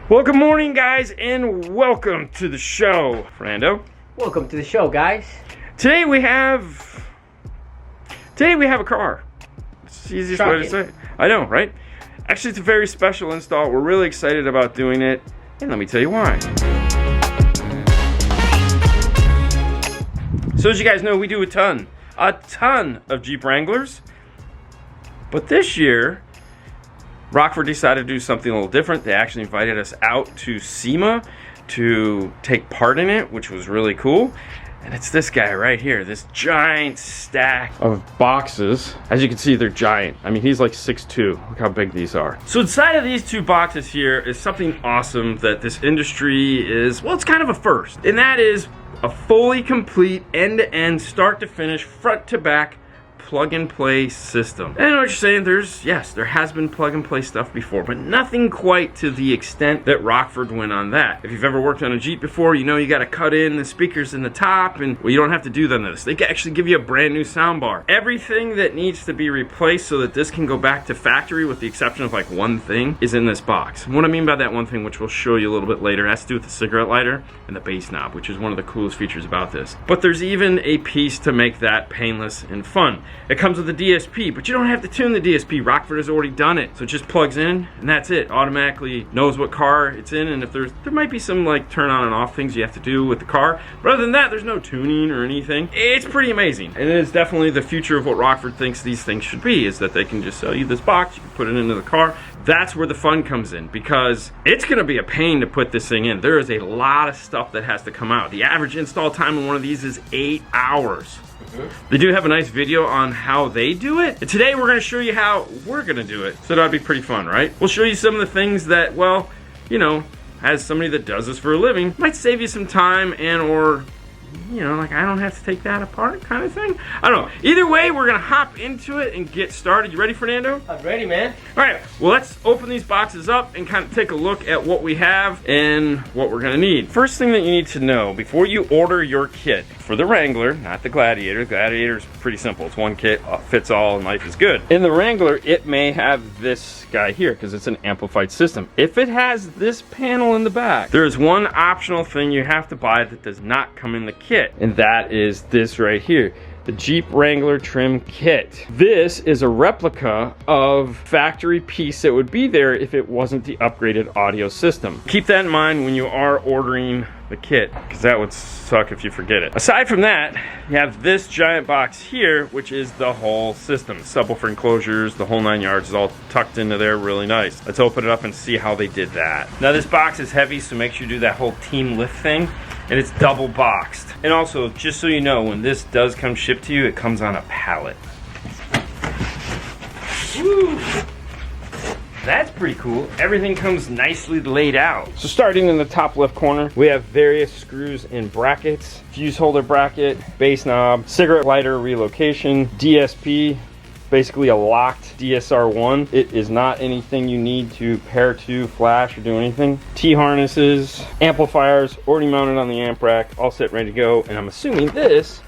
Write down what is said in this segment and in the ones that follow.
Well, good morning, guys, and welcome to the show. Fernando. Welcome to the show, guys. Today we have a car. It's the easiest way to say it. I know, right? Actually, it's a very special install. We're really excited about doing it, and let me tell you why. So as you guys know, we do a ton of Jeep Wranglers. But this year, Rockford decided to do something a little different. They actually invited us out to SEMA to take part in it, which was really cool. And it's this guy right here, this giant stack of boxes. As you can see, they're giant. I mean, he's like 6'2". Look how big these are. So inside of these two boxes here is something awesome that this industry is, well, it's kind of a first. And that is a fully complete end-to-end, start to finish, front to back plug and play system. And I know what you're saying, there has been plug and play stuff before, but nothing quite to the extent that Rockford went on that. If you've ever worked on a Jeep before, you know you gotta cut in the speakers in the top, and well, you don't have to do none of this. They can actually give you a brand new soundbar. Everything that needs to be replaced so that this can go back to factory, with the exception of like one thing, is in this box. And what I mean by that one thing, which we'll show you a little bit later, has to do with the cigarette lighter and the bass knob, which is one of the coolest features about this. But there's even a piece to make that painless and fun. It comes with a DSP, but you don't have to tune the DSP. Rockford has already done it. So it just plugs in, and that's it. Automatically knows what car it's in, and if there might be some like turn on and off things you have to do with the car. But other than that, there's no tuning or anything. It's pretty amazing. And it is definitely the future of what Rockford thinks these things should be, is that they can just sell you this box, you can put it into the car. That's where the fun comes in, because it's gonna be a pain to put this thing in. There is a lot of stuff that has to come out. The average install time on one of these is 8 hours. They do have a nice video on how they do it. And today we're gonna show you how we're gonna do it. So that'll be pretty fun, right? We'll show you some of the things that, well, you know, as somebody that does this for a living, might save you some time and or, you know, like I don't have to take that apart kind of thing. I don't know. Either way, we're gonna hop into it and get started. You ready, Fernando? I'm ready, man. All right, well, let's open these boxes up and kind of take a look at what we have and what we're gonna need. First thing that you need to know before you order your kit for the Wrangler, not the Gladiator. The Gladiator is pretty simple. It's one kit, fits all, and life is good. In the Wrangler, it may have this guy here because it's an amplified system. If it has this panel in the back, there is one optional thing you have to buy that does not come in the kit, and that is this right here, the Jeep Wrangler trim kit. This is a replica of factory piece that would be there if it wasn't the upgraded audio system. Keep that in mind when you are ordering the kit, because that would suck if you forget it. Aside from that, you have this giant box here, which is the whole system. Subwoofer enclosures, the whole 9 yards is all tucked into there really nice. Let's open it up and see how they did that. Now this box is heavy, so make sure you do that whole team lift thing. And it's double boxed. And also, just so you know, when this does come shipped to you, it comes on a pallet. Woo! That's pretty cool. Everything comes nicely laid out. So starting in the top left corner, we have various screws and brackets, fuse holder bracket, bass knob, cigarette lighter relocation, DSP, basically a locked DSR1. It is not anything you need to pair to, flash, or do anything. T-harnesses, amplifiers, already mounted on the amp rack, all set, ready to go. And I'm assuming this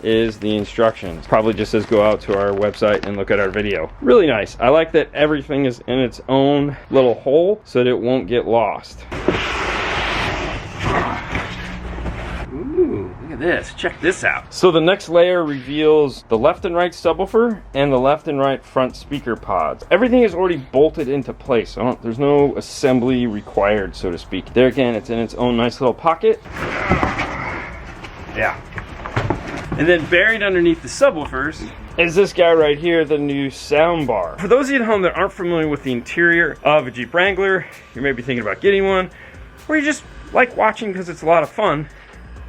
is the instructions. Probably just says go out to our website and look at our video. Really nice. I like that everything is in its own little hole so that it won't get lost. Ooh, look at this. Check this out. So the next layer reveals the left and right subwoofer and the left and right front speaker pods. Everything is already bolted into place, so there's no assembly required, so to speak. There again, it's in its own nice little pocket. Yeah. And then buried underneath the subwoofers is this guy right here, the new soundbar. For those of you at home that aren't familiar with the interior of a Jeep Wrangler, you may be thinking about getting one, or you just like watching because it's a lot of fun.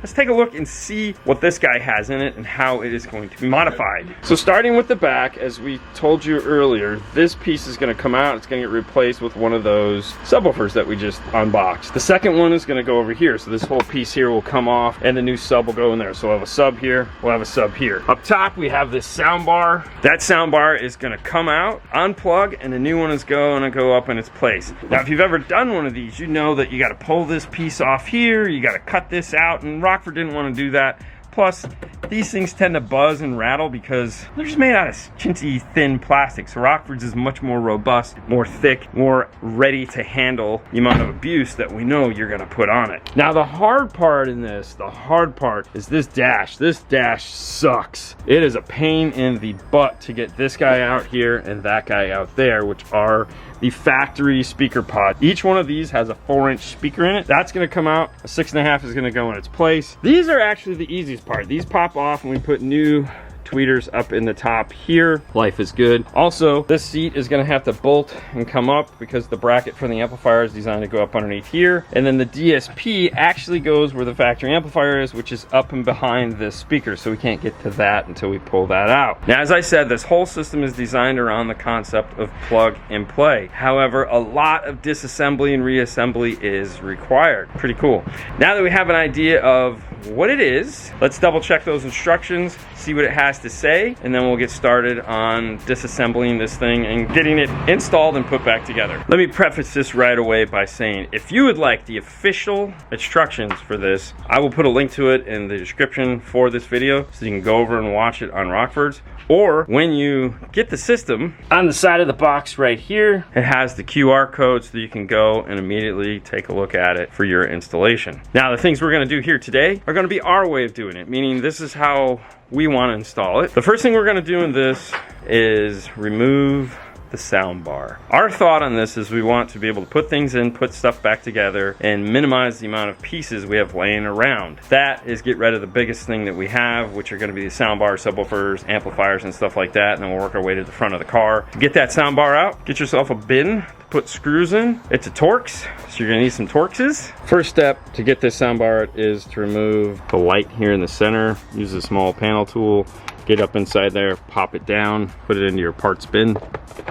Let's take a look and see what this guy has in it and how it is going to be modified. So starting with the back, as we told you earlier, this piece is going to come out. It's going to get replaced with one of those subwoofers that we just unboxed. The second one is going to go over here. So this whole piece here will come off and the new sub will go in there. So we'll have a sub here, we'll have a sub here. Up top, we have this sound bar. That sound bar is going to come out, unplug, and the new one is going to go up in its place. Now, if you've ever done one of these, you know that you got to pull this piece off here, you got to cut this out, and Rockford didn't want to do that. Plus, these things tend to buzz and rattle because they're just made out of chintzy, thin plastic. So Rockford's is much more robust, more thick, more ready to handle the amount of abuse that we know you're gonna put on it. Now the hard part in this, the hard part is this dash. This dash sucks. It is a pain in the butt to get this guy out here and that guy out there, which are the factory speaker pod. Each one of these has a 4-inch speaker in it. That's gonna come out. A 6.5 is gonna go in its place. These are actually the easiest part. These pop off and we put new tweeters up in the top here. Life is good. Also, this seat is gonna have to bolt and come up because the bracket for the amplifier is designed to go up underneath here. And then the DSP actually goes where the factory amplifier is, which is up and behind this speaker. So we can't get to that until we pull that out. Now, as I said, this whole system is designed around the concept of plug and play. However, a lot of disassembly and reassembly is required. Pretty cool. Now that we have an idea of what it is, let's double check those instructions, see what it has to say, and then we'll get started on disassembling this thing and getting it installed and put back together. Let me preface this right away by saying, if you would like the official instructions for this, I will put a link to it in the description for this video so you can go over and watch it on Rockford's. Or when you get the system, on the side of the box right here, it has the QR code so you can go and immediately take a look at it for your installation. Now, the things we're gonna do here today are gonna be our way of doing it, meaning this is how we wanna install it. The first thing we're gonna do in this is remove the sound bar. Our thought on this is we want to be able to put things in, put stuff back together, and minimize the amount of pieces we have laying around. That is get rid of the biggest thing that we have, which are going to be the sound bars, subwoofers, amplifiers, and stuff like that, and then we'll work our way to the front of the car. To get that sound bar out, get yourself a bin to put screws in. It's a Torx, so you're going to need some Torxes. First step to get this sound bar is to remove the light here in the center. Use a small panel tool. Get up inside there, pop it down, put it into your parts bin.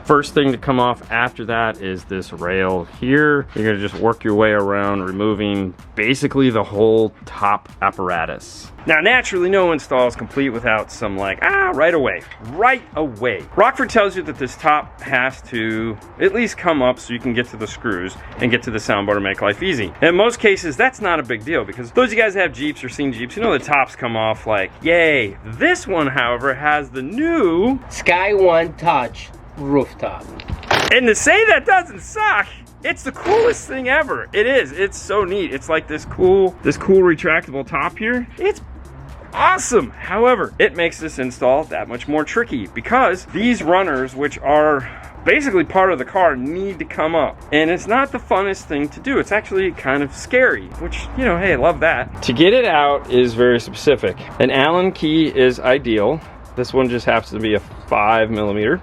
First thing to come off after that is this rail here. You're gonna just work your way around, removing basically the whole top apparatus. Now, naturally, no install is complete without some right away. Rockford tells you that this top has to at least come up so you can get to the screws and get to the soundbar to make life easy. In most cases, that's not a big deal because those of you guys that have Jeeps or seen Jeeps, you know the tops come off like, yay. This one, however, has the new Sky One Touch rooftop. And to say that doesn't suck, it's the coolest thing ever. It is. It's so neat. It's like this cool retractable top here. It's awesome. However, it makes this install that much more tricky because these runners, which are basically part of the car, need to come up. And it's not the funnest thing to do. It's actually kind of scary, which, you know, hey, I love that. To get it out is very specific. An Allen key is ideal. This one just happens to be a 5mm.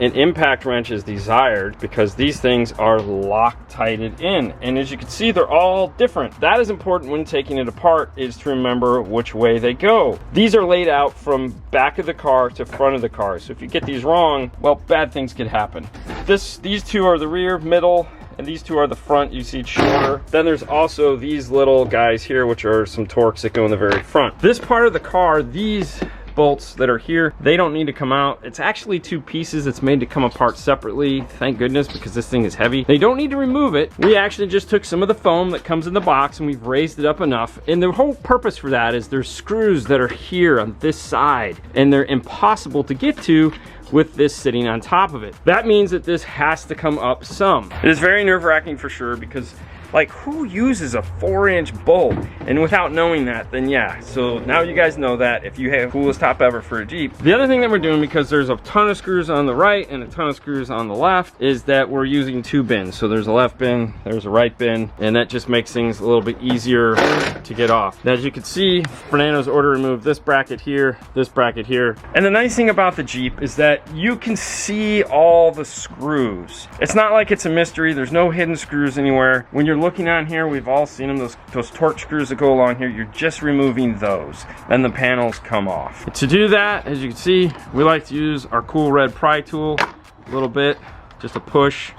An impact wrench is desired because these things are Loctited in. And as you can see, they're all different. That is important when taking it apart, is to remember which way they go. These are laid out from back of the car to front of the car. So if you get these wrong, well, bad things could happen. These two are the rear, middle, and these two are the front. You see it's shorter. Then there's also these little guys here, which are some Torx that go in the very front. This part of the car, these bolts that are here, they don't need to come out. It's actually two pieces. It's made to come apart separately, thank goodness, because this thing is heavy. They don't need to remove it. We actually just took some of the foam that comes in the box and we've raised it up enough. And the whole purpose for that is there's screws that are here on this side and they're impossible to get to with this sitting on top of it. That means that this has to come up some. It is very nerve-wracking for sure because, like, who uses a 4-inch bolt? And without knowing that, then yeah. So now you guys know that if you have the coolest top ever for a Jeep. The other thing that we're doing, because there's a ton of screws on the right and a ton of screws on the left, is that we're using two bins. So there's a left bin, there's a right bin, and that just makes things a little bit easier to get off. Now, as you can see, Fernando's order removed this bracket here, this bracket here. And the nice thing about the Jeep is that you can see all the screws. It's not like it's a mystery. There's no hidden screws anywhere. When you're looking on here, we've all seen them, those Torx screws that go along here. You're just removing those, then the panels come off. To do that, as you can see, we like to use our cool red pry tool a little bit, just a push.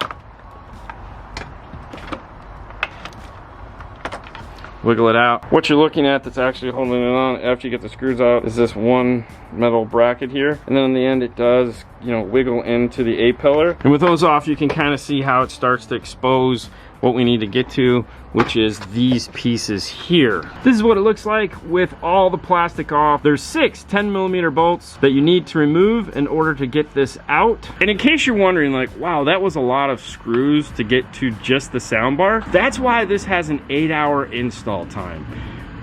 Wiggle it out. What you're looking at that's actually holding it on after you get the screws out is this one metal bracket here, and then in the end it does, you know, wiggle into the A-pillar. And with those off, you can kind of see how it starts to expose what we need to get to, which is these pieces here. This is what it looks like with all the plastic off. There's 6 10mm bolts that you need to remove in order to get this out. And in case you're wondering, like, wow, that was a lot of screws to get to just the soundbar, that's why this has an 8-hour install time.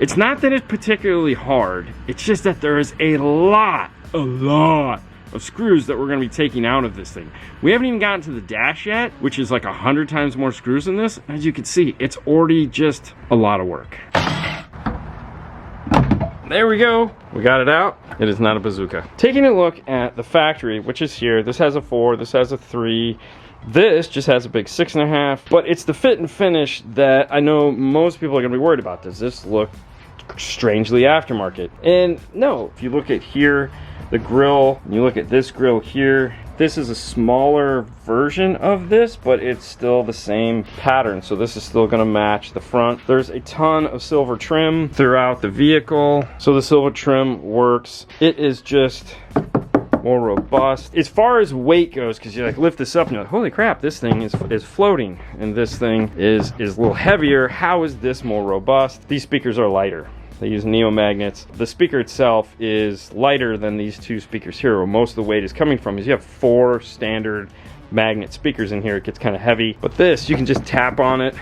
It's not that it's particularly hard, it's just that there is a lot of screws that we're going to be taking out of this thing. We haven't even gotten to the dash yet, which is like 100 times more screws than this. As you can see, it's already just a lot of work. There we go. We got it out. It is not a bazooka. Taking a look at the factory, which is here, this has a 4, this has a 3. This just has a big 6.5, but it's the fit and finish that I know most people are gonna be worried about. Does this look strangely aftermarket? And no, if you look at here, the grill, you look at this grill here, this is a smaller version of this, but it's still the same pattern. So this is still gonna match the front. There's a ton of silver trim throughout the vehicle. So the silver trim works. It is just more robust. As far as weight goes, because you like lift this up and you're like, holy crap, this thing is floating, and this thing is a little heavier. How is this more robust? These speakers are lighter. They use neo magnets. The speaker itself is lighter than these 2 speakers here, where most of the weight is coming from. Is you have 4 standard magnet speakers in here. It gets kind of heavy, but this, you can just tap on it.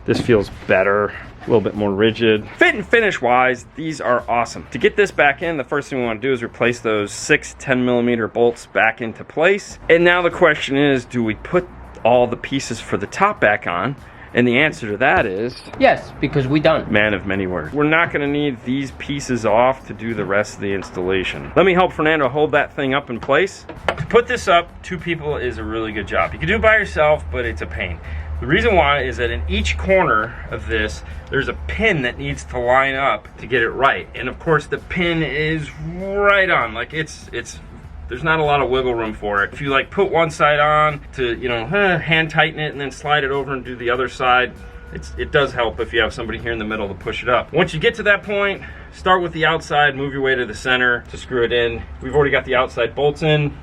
This feels better, a little bit more rigid. Fit and finish wise, these are awesome. To get this back in, the first thing we want to do is replace those 6 10mm bolts back into place. And now the question is, do we put all the pieces for the top back on? And the answer to that is yes, because we done. Man of many words. We're not gonna need these pieces off to do the rest of the installation. Let me help Fernando hold that thing up in place. To put this up, 2 people is a really good job. You can do it by yourself, but it's a pain. The reason why is that in each corner of this, there's a pin that needs to line up to get it right. And of course the pin is right on, like there's not a lot of wiggle room for it. If you like put one side on to, you know, hand tighten it and then slide it over and do the other side, it does help if you have somebody here in the middle to push it up. Once you get to that point, start with the outside, move your way to the center to screw it in. We've already got the outside bolts in.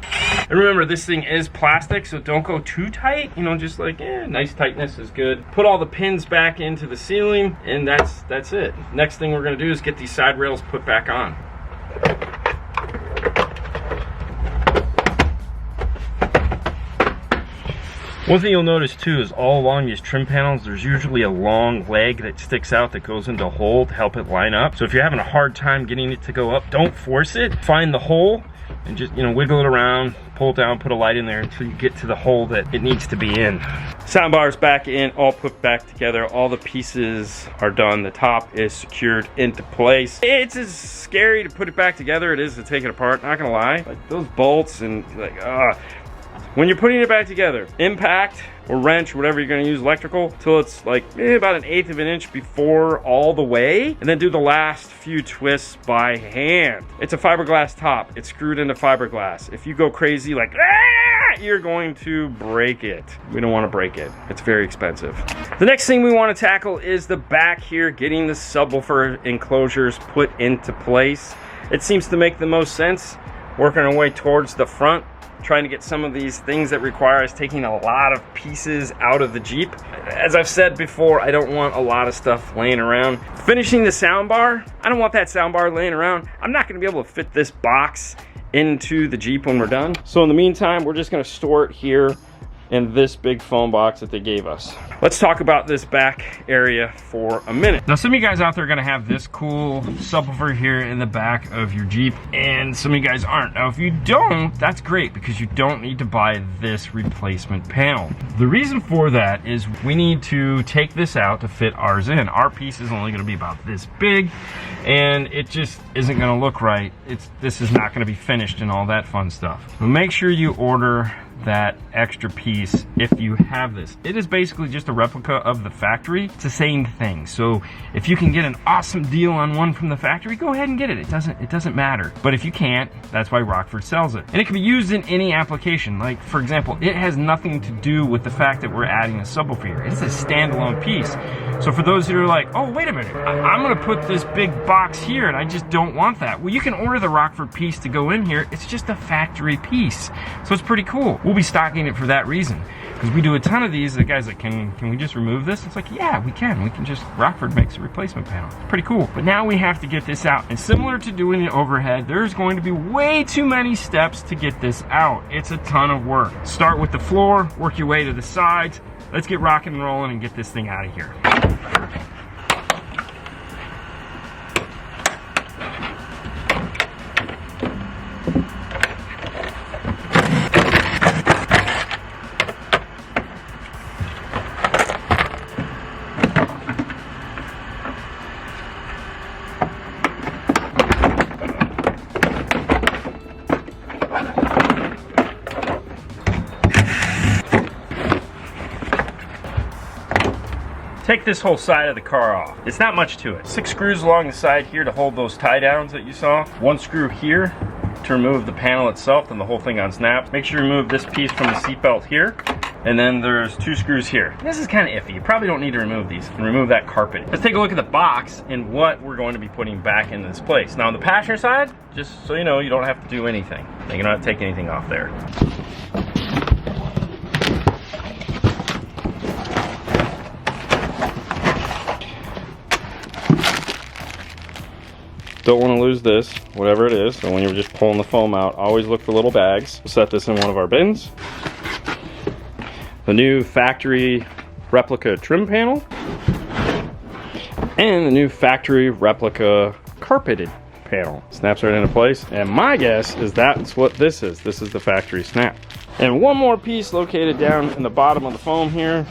And remember, this thing is plastic, so don't go too tight, you know, just like, nice tightness is good. Put all the pins back into the ceiling, and that's it. Next thing we're gonna do is get these side rails put back on. One thing you'll notice too is all along these trim panels, there's usually a long leg that sticks out that goes into a hole to help it line up. So if you're having a hard time getting it to go up, don't force it. Find the hole and just, you know, wiggle it around, pull it down, put a light in there until you get to the hole that it needs to be in. Soundbar's back in, all put back together. All the pieces are done. The top is secured into place. It's as scary to put it back together it is to take it apart, not gonna lie. Like those bolts and like, when you're putting it back together, impact or wrench, whatever you're gonna use, electrical, till it's like about 1/8 of an inch before all the way, and then do the last few twists by hand. It's a fiberglass top. It's screwed into fiberglass. If you go crazy like, you're going to break it. We don't wanna break it. It's very expensive. The next thing we wanna tackle is the back here, getting the subwoofer enclosures put into place. It seems to make the most sense, working our way towards the front, trying to get some of these things that require us taking a lot of pieces out of the Jeep. As I've said before, I don't want a lot of stuff laying around. Finishing the soundbar, I don't want that soundbar laying around. I'm not gonna be able to fit this box into the Jeep when we're done. So in the meantime, we're just gonna store it here in this big foam box that they gave us. Let's talk about this back area for a minute. Now, some of you guys out there are gonna have this cool subwoofer here in the back of your Jeep, and some of you guys aren't. Now, if you don't, that's great, because you don't need to buy this replacement panel. The reason for that is we need to take this out to fit ours in. Our piece is only gonna be about this big, and it just isn't gonna look right. This is not gonna be finished and all that fun stuff. But make sure you order that extra piece if you have this. It is basically just a replica of the factory. It's the same thing. So if you can get an awesome deal on one from the factory, go ahead and get it. It doesn't matter. But if you can't, that's why Rockford sells it. And it can be used in any application. Like, for example, it has nothing to do with the fact that we're adding a subwoofer here. It's a standalone piece. So for those who are like, oh, wait a minute, I'm gonna put this big box here and I just don't want that. Well, you can order the Rockford piece to go in here. It's just a factory piece. So it's pretty cool. We'll be stocking it for that reason. Because we do a ton of these. The guy's like, can we just remove this? It's like, yeah, we can. We can just, Rockford makes a replacement panel. It's pretty cool. But now we have to get this out. And similar to doing the overhead, there's going to be way too many steps to get this out. It's a ton of work. Start with the floor, work your way to the sides. Let's get rocking and rolling and get this thing out of here. Take this whole side of the car off. It's not much to it. 6 screws along the side here to hold those tie downs that you saw. 1 screw here to remove the panel itself and the whole thing unsnaps. Make sure you remove this piece from the seat belt here. And then there's 2 screws here. This is kind of iffy. You probably don't need to remove these and remove that carpet. Let's take a look at the box and what we're going to be putting back in this place. Now on the passenger side, just so you know, you don't have to do anything. You don't have to take anything off there. Don't want to lose this, whatever it is. So when you're just pulling the foam out, always look for little bags. We'll set this in one of our bins. The new factory replica trim panel. And the new factory replica carpeted panel. Snaps right into place. And my guess is that's what this is. This is the factory snap. And one more piece located down in the bottom of the foam here.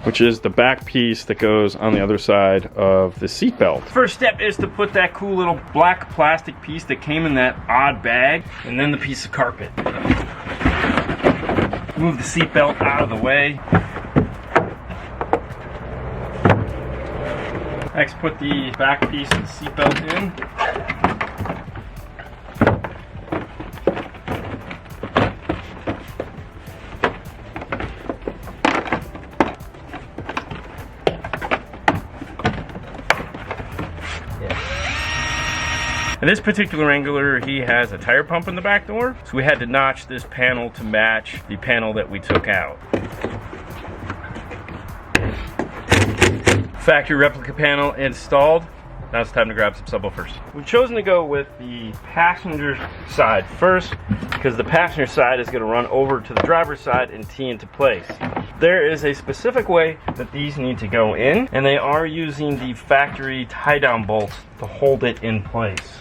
Which is the back piece that goes on the other side of the seat belt. First step is to put that cool little black plastic piece that came in that odd bag, and then the piece of carpet. Move the seat belt out of the way. Next, put the back piece of the seat belt in. And this particular Wrangler, he has a tire pump in the back door, so we had to notch this panel to match the panel that we took out. Factory replica panel installed. Now it's time to grab some subwoofers. We've chosen to go with the passenger side first because the passenger side is going to run over to the driver's side and tee into place. There is a specific way that these need to go in, and they are using the factory tie-down bolts to hold it in place.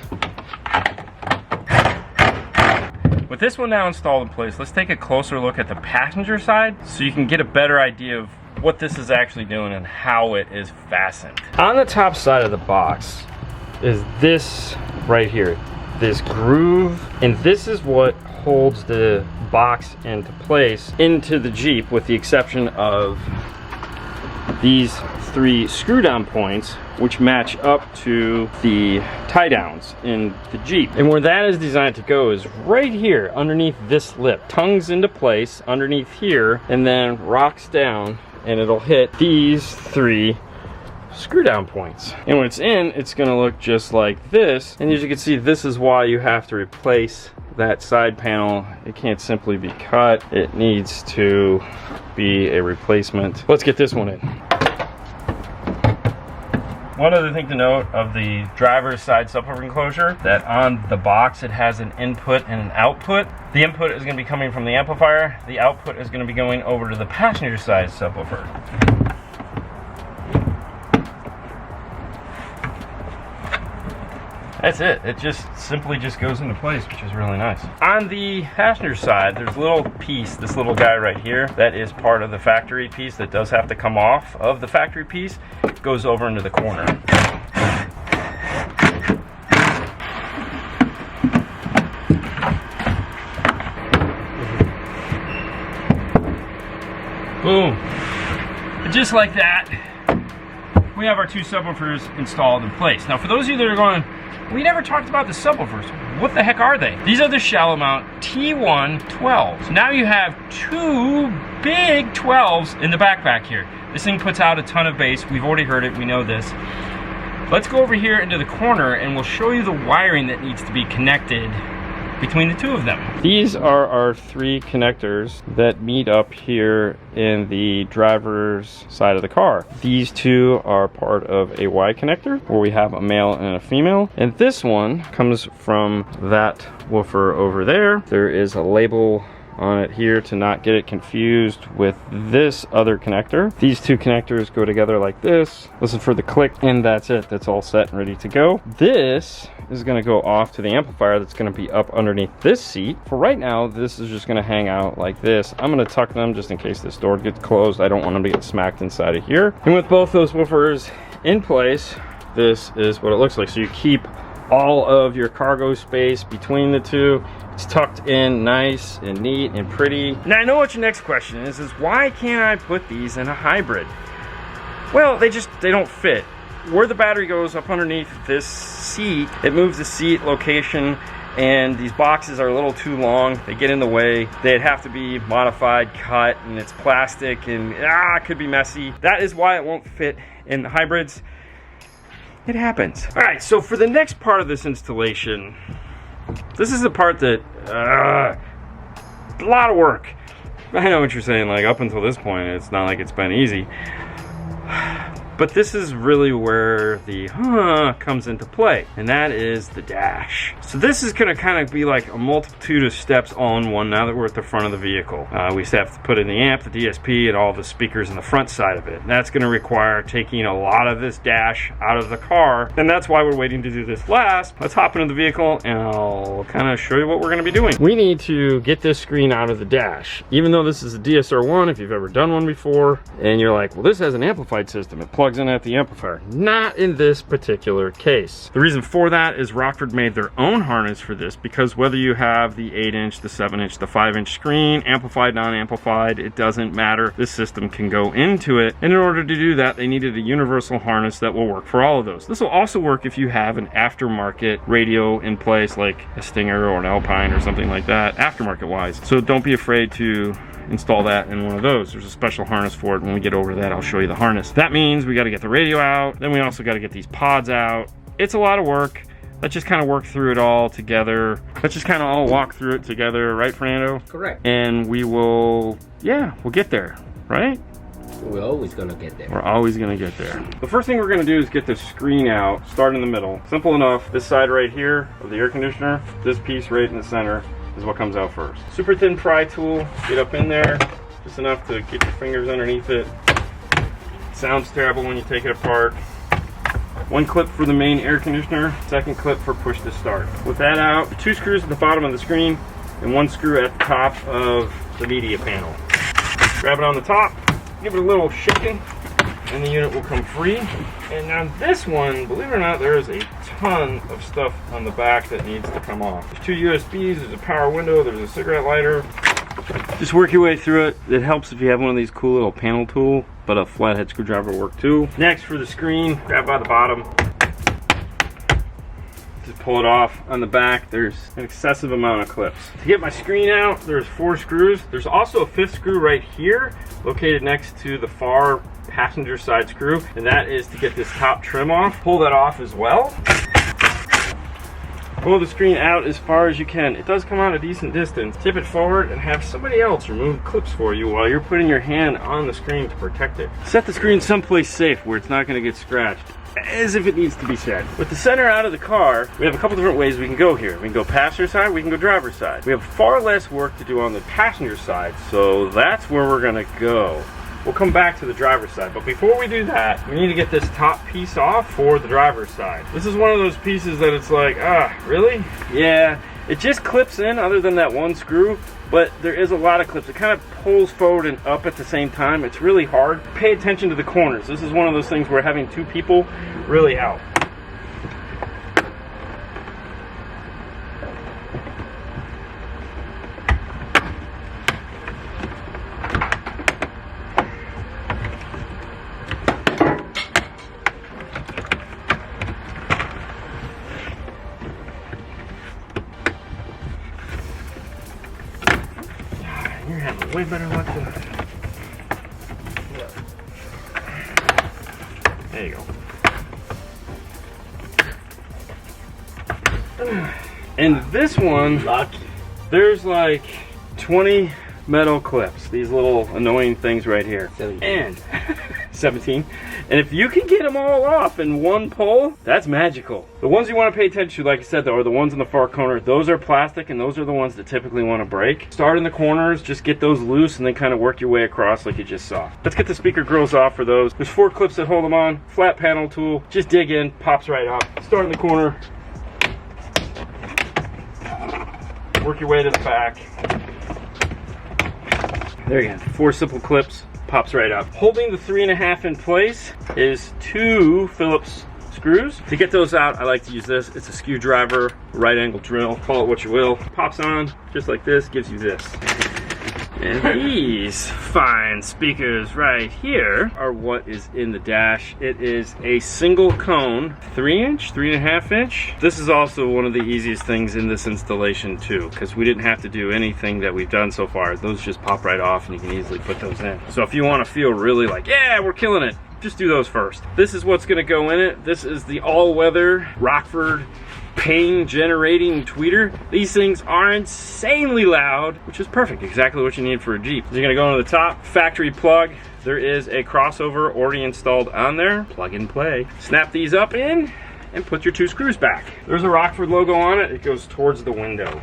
With this one now installed in place, let's take a closer look at the passenger side so you can get a better idea of what this is actually doing and how it is fastened. On the top side of the box is this right here, this groove, and this is what holds the box into place into the Jeep, with the exception of these 3 screw down points which match up to the tie downs in the Jeep. And where that is designed to go is right here underneath this lip. Tongues into place underneath here and then rocks down, and it'll hit these 3 screw down points. And when it's in, it's gonna look just like this. And as you can see, this is why you have to replace that side panel. It can't simply be cut. It needs to be a replacement. Let's get this one in. One other thing to note of the driver's side subwoofer enclosure, that on the box it has an input and an output. The input is going to be coming from the amplifier. The output is going to be going over to the passenger side subwoofer. That's it. It just simply just goes into place, which is really nice. On the passenger side, there's a little piece, this little guy right here, that is part of the factory piece that does have to come off of the factory piece. It goes over into the corner. Boom. And just like that, we have our 2 subwoofers installed in place. Now for those of you that are going, we never talked about the subwoofers. What the heck are they? These are the shallow mount T1 12s. Now you have 2 big 12s in the back here. This thing puts out a ton of bass. We've already heard it, we know this. Let's go over here into the corner and we'll show you the wiring that needs to be connected between the two of them. These are our 3 connectors that meet up here in the driver's side of the car. These 2 are part of a Y connector where we have a male and a female, and this one comes from that woofer over there. There is a label on it here to not get it confused with this other connector. These 2 connectors go together like this. Listen for the click, and that's it. That's all set and ready to go. This is going to go off to the amplifier that's going to be up underneath this seat. For right now, this is just going to hang out like this. I'm going to tuck them just in case this door gets closed. I don't want them to get smacked inside of here. And with both those woofers in place, this is what it looks like. So you keep all of your cargo space between the 2. It's tucked in nice and neat and pretty. Now I know what your next question is why can't I put these in a hybrid? Well, they don't fit. Where the battery goes up underneath this seat, it moves the seat location, and these boxes are a little too long. They get in the way. They'd have to be modified, cut, and it's plastic, and it could be messy. That is why it won't fit in the hybrids. It happens. All right, so for the next part of this installation, this is the part that, a lot of work. I know what you're saying, like up until this point, it's not like it's been easy. But this is really where the comes into play, and that is the dash. So this is gonna kind of be like a multitude of steps all in one now that we're at the front of the vehicle. We have to put in the amp, the DSP, and all the speakers in the front side of it. And that's gonna require taking a lot of this dash out of the car, and that's why we're waiting to do this last. Let's hop into the vehicle and I'll kind of show you what we're gonna be doing. We need to get this screen out of the dash. Even though this is a DSR1, if you've ever done one before, and you're like, well, this has an amplified system, it plugs in at the amplifier. Not in this particular case. The reason for that is Rockford made their own harness for this, because whether you have the 8-inch, the 7-inch, the 5-inch screen, amplified, non-amplified, it doesn't matter. This system can go into it. And in order to do that, they needed a universal harness that will work for all of those. This will also work if you have an aftermarket radio in place, like a Stinger or an Alpine or something like that, aftermarket wise. So don't be afraid to install that in one of those. There's a special harness for it. When we get over to that, I'll show you the harness. That means we got to get the radio out, then we also got to get these pods out. It's a lot of work. Let's just kind of work through it all together. Let's just kind of all walk through it together, right, Fernando? Correct. And we will, we'll get there, right? We're always gonna get there. We're always gonna get there. The first thing we're gonna do is get the screen out, start in the middle. Simple enough. This side right here of the air conditioner, this piece right in the center, is what comes out first. Super thin pry tool, get up in there, just enough to get your fingers underneath it. Sounds terrible when you take it apart. One clip for the main air conditioner, second clip for push to start. With that out, 2 screws at the bottom of the screen and 1 screw at the top of the media panel. Grab it on the top, give it a little shaking, and the unit will come free. And now this one, believe it or not, there is a ton of stuff on the back that needs to come off. There's 2 USBs, there's a power window, there's a cigarette lighter. Just work your way through it. It helps if you have one of these cool little panel tool, but a flathead screwdriver will work too. Next, for the screen, grab by the bottom. Just pull it off. On the back, there's an excessive amount of clips. To get my screen out, there's 4 screws. There's also a 5th screw right here, located next to the far passenger side screw, and that is to get this top trim off. Pull that off as well. Pull the screen out as far as you can. It does come out a decent distance. Tip it forward and have somebody else remove clips for you while you're putting your hand on the screen to protect it. Set the screen someplace safe where it's not going to get scratched, as if it needs to be set. With the center out of the car, we have a couple different ways we can go here. We can go passenger side, we can go driver side. We have far less work to do on the passenger side, so that's where we're gonna go. We'll come back to the driver's side, but before we do that, we need to get this top piece off for the driver's side. This is one of those pieces that it's like, really? Yeah, it just clips in other than that 1 screw, but there is a lot of clips. It kind of pulls forward and up at the same time. It's really hard. Pay attention to the corners. This is one of those things where having 2 people really help. You're having way better luck than that. There you go. And this one, Lucky. there's like 20 metal clips, these little annoying things right here. 17. And 17. And if you can get them all off in one pull, that's magical. The ones you want to pay attention to, like I said, though, are the ones in the far corner. Those are plastic, and those are the ones that typically want to break. Start in the corners, just get those loose, and then kind of work your way across like you just saw. Let's get the speaker grills off for those. There's 4 clips that hold them on. Flat panel tool. Just dig in, pops right off. Start in the corner. Work your way to the back. There you go. 4 simple clips, pops right up. Holding the 3.5 in place is 2 Phillips screws. To get those out, I like to use this. It's a screwdriver, right angle drill, call it what you will. Pops on just like this, gives you this. And these fine speakers right here are what is in the dash. It is a single cone, 3-inch, 3.5-inch. This is also one of the easiest things in this installation too, because we didn't have to do anything that we've done so far. Those just pop right off and you can easily put those in. So if you want to feel really like, yeah, we're killing it, just do those first. This is what's going to go in it. This is the all-weather Rockford pain generating tweeter. These things are insanely loud, which is perfect, exactly what you need for a Jeep. You're gonna go into the top, factory plug. There is a crossover already installed on there, plug and play. Snap these up in and put your 2 screws back. There's a Rockford logo on it. It goes towards the window.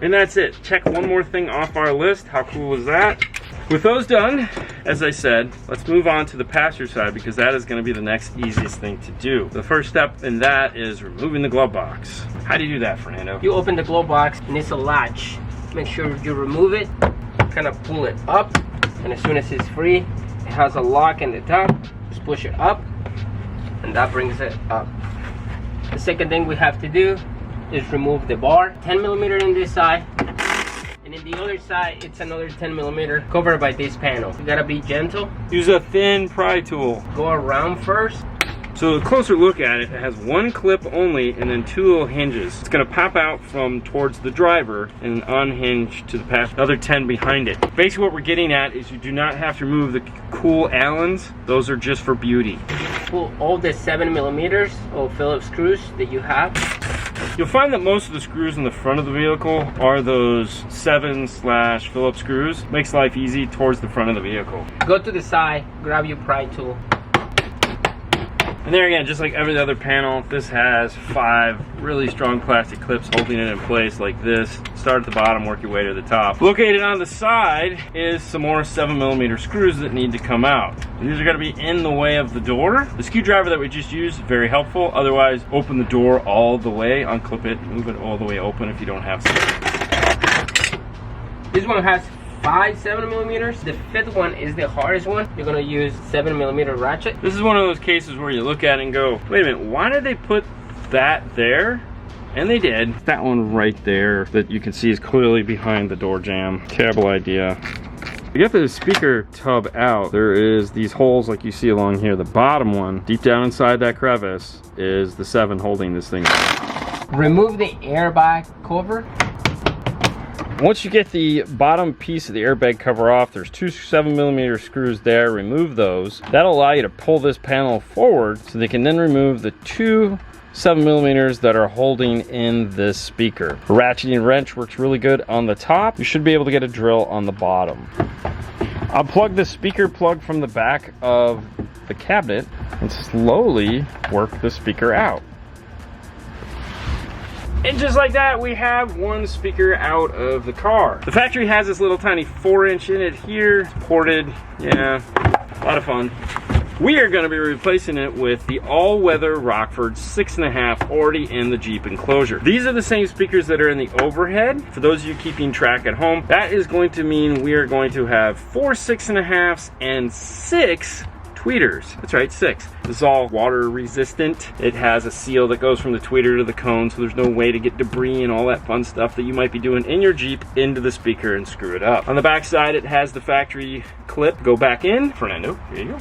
And that's it. Check one more thing off our list. How cool is that? With those done, as I said, let's move on to the passenger side because that is going to be the next easiest thing to do. The first step in that is removing the glove box. How do you do that, Fernando? You open the glove box and it's a latch. Make sure you remove it, kind of pull it up, and as soon as it's free, it has a lock in the top. Just push it up, and that brings it up. The second thing we have to do is remove the bar. 10mm in this side. And in the other side, it's another 10mm covered by this panel. You gotta be gentle. Use a thin pry tool. Go around first. So a closer look at it, it has 1 clip only and then 2 little hinges. It's gonna pop out from towards the driver and unhinge to the other 10 behind it. Basically what we're getting at is you do not have to remove the cool Allens. Those are just for beauty. Pull all the 7mm of Phillips screws that you have. You'll find that most of the screws in the front of the vehicle are those 7/Phillips screws. Makes life easy towards the front of the vehicle. Go to the side, grab your pry tool. And there again, just like every other panel, this has 5 really strong plastic clips holding it in place like this. Start at the bottom, work your way to the top. Located on the side is some more 7mm screws that need to come out. These are going to be in the way of the door. The screwdriver that we just used, very helpful. Otherwise, open the door all the way, unclip it, move it all the way open if you don't have something. This one has 5 7mm. The 5th one is the hardest one. You're gonna use 7mm ratchet. This is one of those cases where you look at it and go, wait a minute, why did they put that there? And they did. That one right there that you can see is clearly behind the door jamb. Terrible idea. To get the speaker tub out, there is these holes like you see along here. The bottom one, deep down inside that crevice, is the 7 holding this thing. Remove the airbag cover. Once you get the bottom piece of the airbag cover off, there's 2 7mm screws there. Remove those. That'll allow you to pull this panel forward so they can then remove the 2 7mm that are holding in this speaker. A ratcheting wrench works really good on the top. You should be able to get a drill on the bottom. I'll plug the speaker plug from the back of the cabinet and slowly work the speaker out. And just like that, we have 1 speaker out of the car. The factory has this little tiny 4-inch in it here. It's ported, yeah, a lot of fun. We are gonna be replacing it with the all-weather Rockford 6.5 already in the Jeep enclosure. These are the same speakers that are in the overhead. For those of you keeping track at home, that is going to mean we are going to have 4 6.5s and 6 tweeters. That's right, 6. This is all water resistant. It has a seal that goes from the tweeter to the cone, so there's no way to get debris and all that fun stuff that you might be doing in your Jeep into the speaker and screw it up. On the back side, it has the factory clip. Go back in. Fernando, here you go.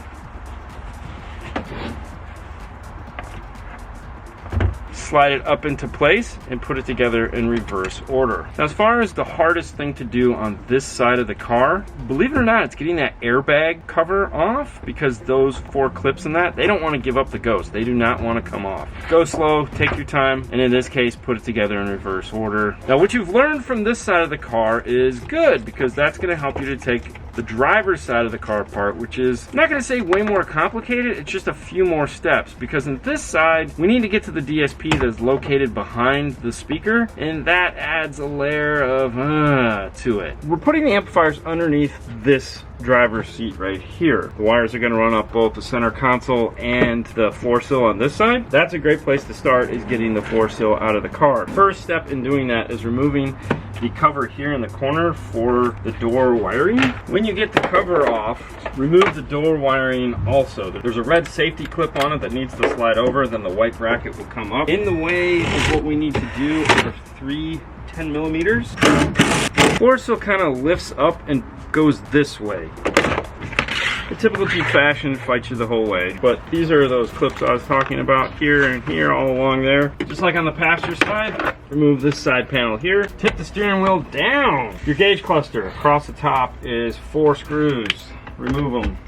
slide it up into place and put it together in reverse order. Now, as far as the hardest thing to do on this side of the car, believe it or not, it's getting that airbag cover off, because those 4 clips in that, they don't want to give up the ghost. They do not want to come off. Go slow, take your time, and in this case, put it together in reverse order. Now, what you've learned from this side of the car is good, because that's going to help you to take the driver's side of the car apart, which is, I'm not going to say way more complicated, it's just a few more steps, because on this side, we need to get to the DSP that's located behind the speaker, and that adds a layer of to it. We're putting the amplifiers underneath this driver's seat right here. The wires are going to run up both the center console and the floor sill on this side. That's a great place to start, is getting the floor sill out of the car. First step in doing that is removing the cover here in the corner for the door wiring. When you get the cover off, remove the door wiring also. There's a red safety clip on it that needs to slide over, then the white bracket will come up. In the way of what we need to do are 3 10 millimeters. The floor sill kind of lifts up and goes this way. The typical Jeep fashion fights you the whole way, but these are those clips I was talking about, here and here, all along there. Just like on the passenger side, remove this side panel here. Tip the steering wheel down. Your gauge cluster across the top is 4 screws. Remove them.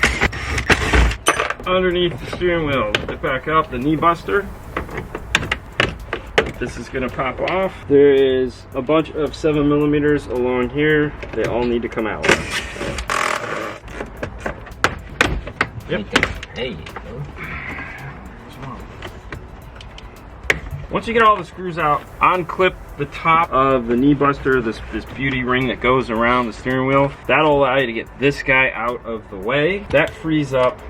Underneath the steering wheel, lift it back up, the knee buster. This is gonna pop off. There is a bunch of 7 millimeters along here. They all need to come out. Yep. There you go. Once you get all the screws out, unclip the top of the knee buster, this beauty ring that goes around the steering wheel. That'll allow you to get this guy out of the way. That frees up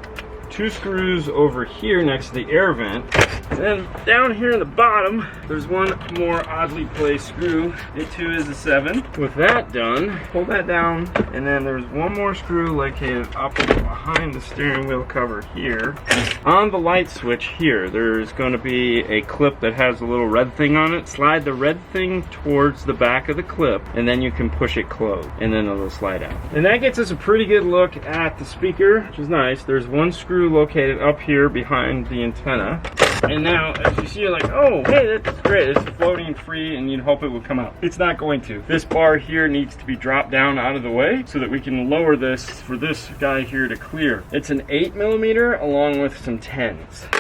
2 screws over here next to the air vent. And then down here in the bottom, there's one more oddly placed screw. It too is a 7. With that done, pull that down, and then there's one more screw located up behind the steering wheel cover here. On the light switch here, there's going to be a clip that has a little red thing on it. Slide the red thing towards the back of the clip, and then you can push it closed, and then it'll slide out. And that gets us a pretty good look at the speaker, which is nice. There's one screw located up here behind the antenna. And now, as you see, you're like, oh, hey, that's great. It's floating free, and you'd hope it would come out. It's not going to. This bar here needs to be dropped down out of the way so that we can lower this for this guy here to clear. It's an 8 millimeter along with some 10s.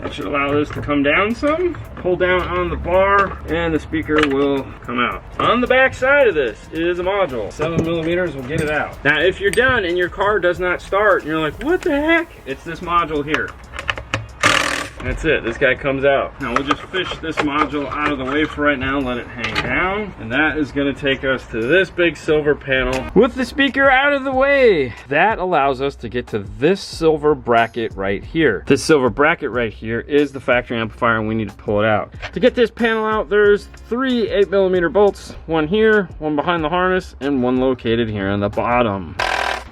That should allow this to come down some. Pull down on the bar, and the speaker will come out. On the back side of this is a module. 7 millimeters will get it out. Now, if you're done and your car does not start, and you're like, what the heck? It's this module here. That's it, this guy comes out. Now we'll just fish this module out of the way for right now, let it hang down. And that is gonna take us to this big silver panel. With the speaker out of the way, that allows us to get to this silver bracket right here. This silver bracket right here is the factory amplifier, and we need to pull it out. To get this panel out, there's 3 8 millimeter bolts. One here, one behind the harness, and one located here on the bottom.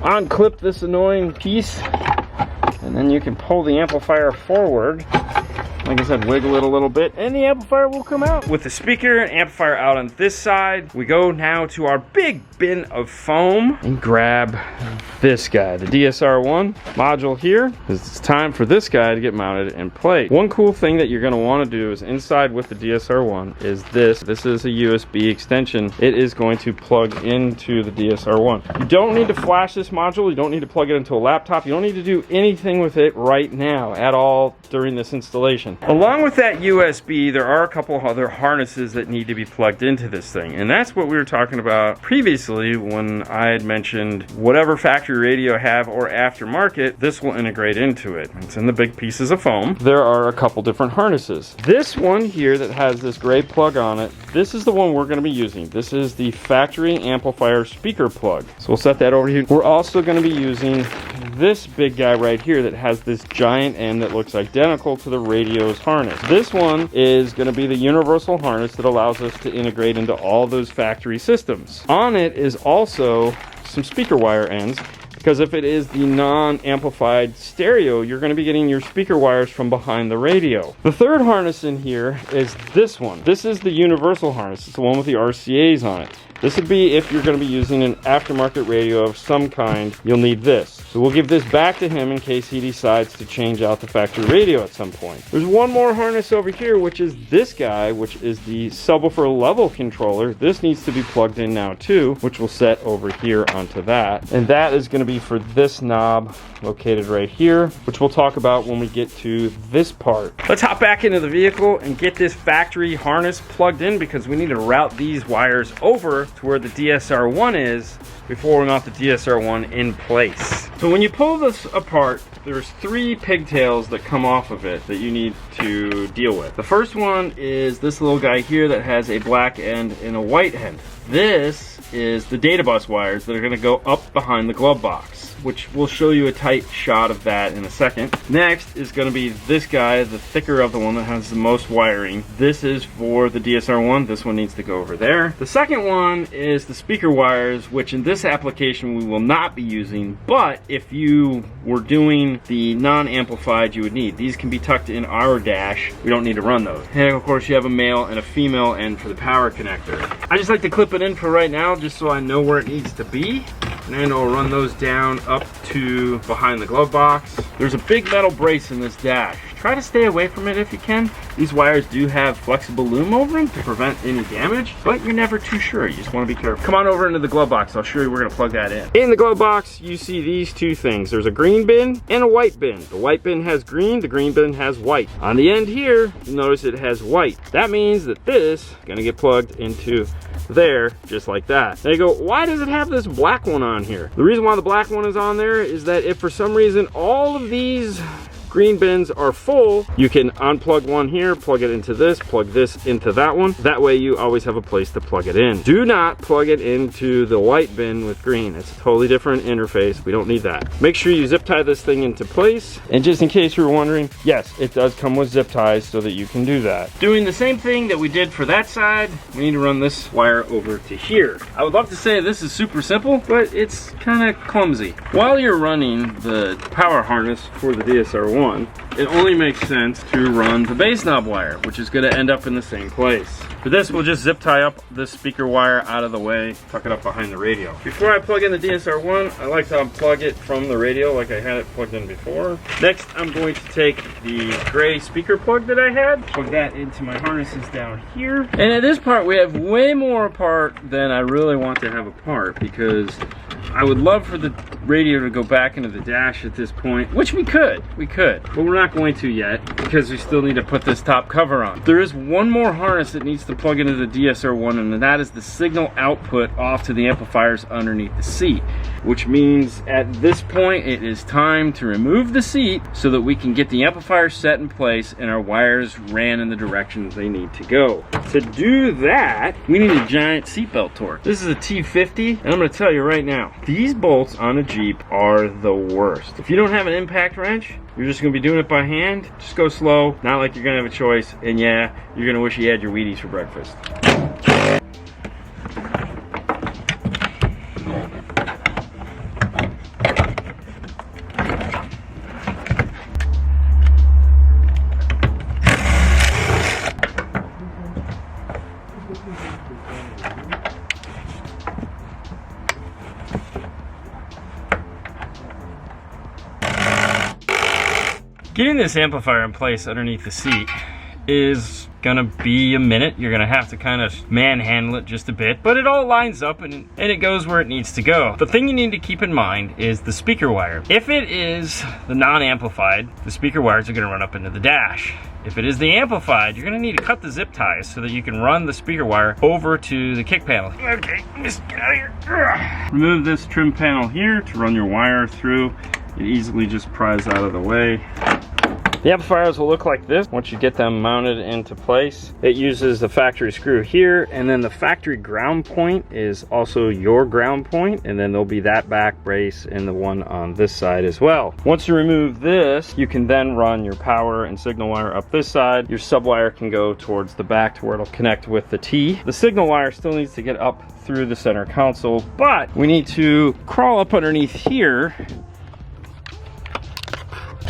Unclip this annoying piece, and then you can pull the amplifier forward. Like I said, wiggle it a little bit, and the amplifier will come out. With the speaker and amplifier out on this side, we go now to our big bin of foam and grab this guy, the DSR1 module here, because it's time for this guy to get mounted and played. One cool thing that you're going to want to do is inside with the DSR1 is this. This is a USB extension. It is going to plug into the DSR1. You don't need to flash this module. You don't need to plug it into a laptop. You don't need to do anything with it right now at all during this installation. Along with that USB, there are a couple other harnesses that need to be plugged into this thing, and that's what we were talking about previously when I had mentioned whatever factory radio I have or aftermarket, this will integrate into it. It's in the big pieces of foam. There are a couple different harnesses. This one here that has this gray plug on it, this is the one we're going to be using. This is the factory amplifier speaker plug. So we'll set that over here. We're also going to be using this big guy right here that has this giant end that looks identical to the radio's harness. This one is going to be the universal harness that allows us to integrate into all those factory systems. On it is also some speaker wire ends, because if it is the non-amplified stereo, you're going to be getting your speaker wires from behind the radio. The third harness in here is this one. This is the universal harness. It's the one with the RCAs on it. This would be if you're going to be using an aftermarket radio of some kind, you'll need this. So we'll give this back to him in case he decides to change out the factory radio at some point. There's one more harness over here, which is this guy, which is the subwoofer level controller. This needs to be plugged in now too, which will set over here onto that. And that is going to be for this knob located right here, which we'll talk about when we get to this part. Let's hop back into the vehicle and get this factory harness plugged in, because we need to route these wires over to where the DSR1 is before we mount the DSR1 in place. So when you pull this apart, there's 3 pigtails that come off of it that you need to deal with. The first one is this little guy here that has a black end and a white end. This is the data bus wires that are going to go up behind the glove box, which we'll show you a tight shot of that in a second. Next is going to be this guy, the thicker of the one that has the most wiring. This is for the DSR1. This one needs to go over there. The second one is the speaker wires, which in this application we will not be using, but if you were doing the non-amplified, you would need. These can be tucked in our dash. We don't need to run those. And of course you have a male and a female end for the power connector. I just like to clip it in for right now just so I know where it needs to be. And then I'll run those down up to behind the glove box. There's a big metal brace in this dash. Try to stay away from it if you can. These wires do have flexible loom over them to prevent any damage, but you're never too sure. You just want to be careful. Come on over into the glove box. I'll show you where we're going to plug that in. In the glove box, you see these 2 things. There's a green bin and a white bin. The white bin has green, the green bin has white. On the end here, you'll notice it has white. That means that this is going to get plugged into there, just like that. Now you go, why does it have this black one on here? The reason why the black one is on there is that if for some reason all of these green bins are full, you can unplug one here, plug it into this, plug this into that one. That way you always have a place to plug it in. Do not plug it into the white bin with green. It's a totally different interface. We don't need that. Make sure you zip tie this thing into place. And just in case you were wondering, yes, it does come with zip ties so that you can do that. Doing the same thing that we did for that side, we need to run this wire over to here. I would love to say this is super simple, but it's kind of clumsy. While you're running the power harness for the DSR1, it only makes sense to run the base knob wire, which is going to end up in the same place. For this, we'll just zip tie up this speaker wire out of the way, tuck it up behind the radio. Before I plug in the DSR1, I like to unplug it from the radio like I had it plugged in before. Next, I'm going to take the gray speaker plug that I had, plug that into my harnesses down here. And at this part, we have way more apart than I really want to have apart, because I would love for the radio to go back into the dash at this point, which we could, but we're not going to yet because we still need to put this top cover on. There is one more harness that needs to plug into the DSR1, and that is the signal output off to the amplifiers underneath the seat, which means at this point it is time to remove the seat so that we can get the amplifier set in place and our wires ran in the directions they need to go. To do that, we need a giant seatbelt torque. This is a T50, and I'm going to tell you right now, these bolts on a Jeep are the worst. If you don't have an impact wrench, you're just going to be doing it by hand. Just go slow, not like you're going to have a choice, and yeah, you're going to wish you had your Wheaties for breakfast. Getting this amplifier in place underneath the seat is gonna be a minute. You're gonna have to kind of manhandle it just a bit, but it all lines up and it goes where it needs to go. The thing you need to keep in mind is the speaker wire. If it is the non-amplified, the speaker wires are gonna run up into the dash. If it is the amplified, you're gonna need to cut the zip ties so that you can run the speaker wire over to the kick panel. Okay, just get out of here. Ugh. Remove this trim panel here to run your wire through. It easily just pries out of the way. The amplifiers will look like this once you get them mounted into place. It uses the factory screw here, and then the factory ground point is also your ground point, and then there'll be that back brace and the one on this side as well. Once you remove this, you can then run your power and signal wire up this side. Your sub wire can go towards the back to where it'll connect with the T. The signal wire still needs to get up through the center console, but we need to crawl up underneath here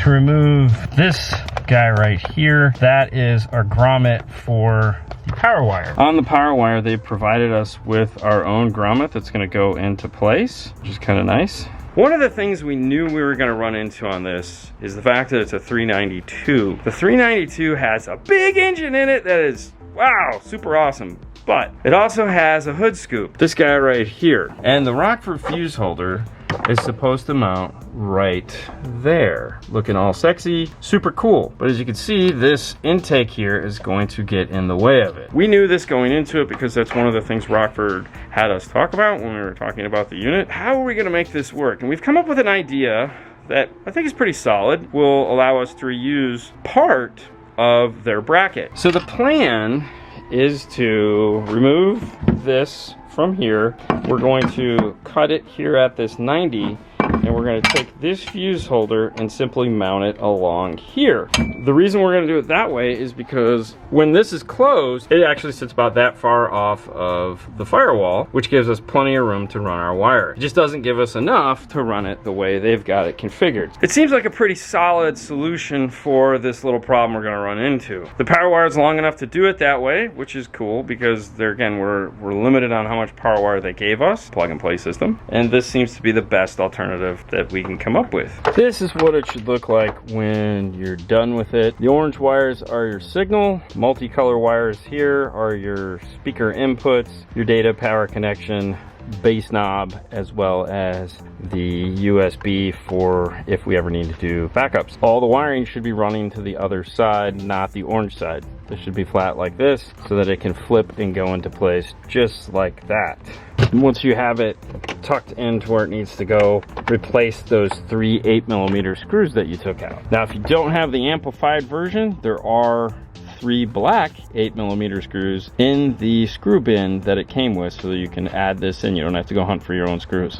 to remove this guy right here. That is our grommet for the power wire. On the power wire, they provided us with our own grommet that's going to go into place, which is kind of nice. One of the things we knew we were going to run into on this is the fact that it's a 392. The 392 has a big engine in it that is, wow, super awesome. But it also has a hood scoop, this guy right here. And the Rockford fuse holder is supposed to mount right there. Looking all sexy, super cool. But as you can see, this intake here is going to get in the way of it. We knew this going into it because that's one of the things Rockford had us talk about when we were talking about the unit. How are we gonna make this work? And we've come up with an idea that I think is pretty solid, will allow us to reuse part of their bracket. So the plan is to remove this from here. We're going to cut it here at this 90, and we're going to take this fuse holder and simply mount it along here. The reason we're going to do it that way is because when this is closed, it actually sits about that far off of the firewall, which gives us plenty of room to run our wire. It just doesn't give us enough to run it the way they've got it configured. It seems like a pretty solid solution for this little problem we're going to run into. The power wire is long enough to do it that way, which is cool because we're limited on how much power wire they gave us, plug and play system, and this seems to be the best alternative that we can come up with. This is what it should look like when you're done with it. The orange wires are your signal. Multicolor wires here are your speaker inputs, your data power connection, bass knob, as well as the USB for if we ever need to do backups. All the wiring should be running to the other side, not the orange side. This should be flat like this so that it can flip and go into place just like that. And once you have it tucked into where it needs to go, replace those 3 8mm screws that you took out. Now, if you don't have the amplified version, there are 3 black 8mm screws in the screw bin that it came with, so that you can add this in. You don't have to go hunt for your own screws.